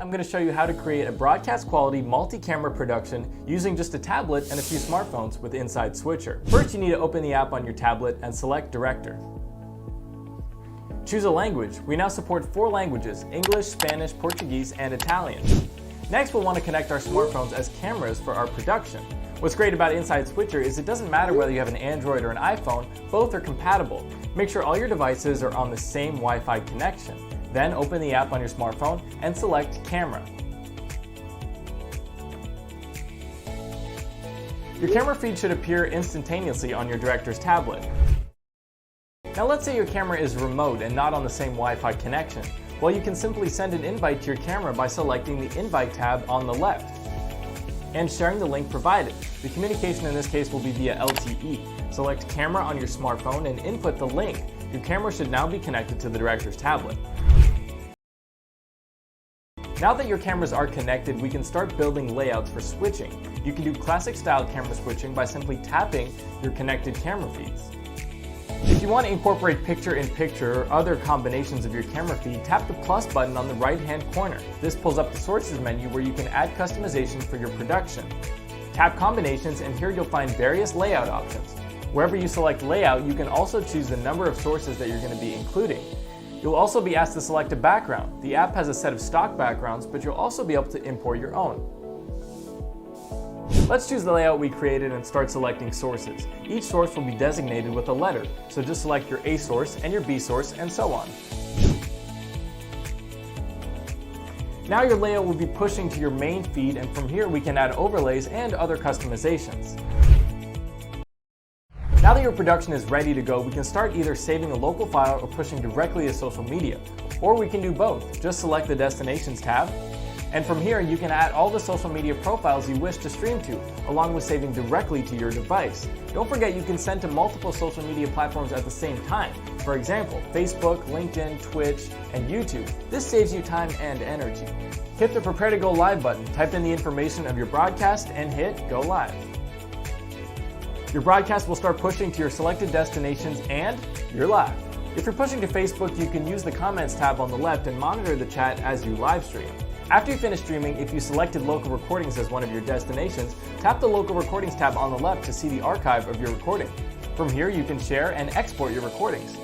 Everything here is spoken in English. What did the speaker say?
I'm going to show you how to create a broadcast quality multi-camera production using just a tablet and a few smartphones with Inside Switcher. First, you need to open the app on your tablet and select Director. Choose a language. We now support 4 languages: English, Spanish, Portuguese, and Italian. Next, we'll want to connect our smartphones as cameras for our production. What's great about Inside Switcher is it doesn't matter whether you have an Android or an iPhone, both are compatible. Make sure all your devices are on the same Wi-Fi connection. Then open the app on your smartphone and select Camera. Your camera feed should appear instantaneously on your director's tablet. Now let's say your camera is remote and not on the same Wi-Fi connection. Well, you can simply send an invite to your camera by selecting the Invite tab on the left and sharing the link provided. The communication in this case will be via LTE. Select Camera on your smartphone and input the link. Your camera should now be connected to the director's tablet. Now that your cameras are connected, we can start building layouts for switching. You can do classic style camera switching by simply tapping your connected camera feeds. If you want to incorporate picture-in-picture or other combinations of your camera feed, tap the plus button on the right-hand corner. This pulls up the sources menu where you can add customization for your production. Tap combinations and here you'll find various layout options. Wherever you select layout, you can also choose the number of sources that you're going to be including. You'll also be asked to select a background. The app has a set of stock backgrounds, but you'll also be able to import your own. Let's choose the layout we created and start selecting sources. Each source will be designated with a letter, so just select your A source and your B source and so on. Now your layout will be pushing to your main feed, and from here we can add overlays and other customizations. Now that your production is ready to go, we can start either saving a local file or pushing directly to social media. Or we can do both. Just select the Destinations tab, and from here you can add all the social media profiles you wish to stream to, along with saving directly to your device. Don't forget you can send to multiple social media platforms at the same time. For example, Facebook, LinkedIn, Twitch, and YouTube. This saves you time and energy. Hit the Prepare to Go Live button, type in the information of your broadcast, and hit Go Live. Your broadcast will start pushing to your selected destinations and you're live. If you're pushing to Facebook, you can use the Comments tab on the left and monitor the chat as you live stream. After you finish streaming, if you selected local recordings as one of your destinations, tap the Local Recordings tab on the left to see the archive of your recording. From here, you can share and export your recordings.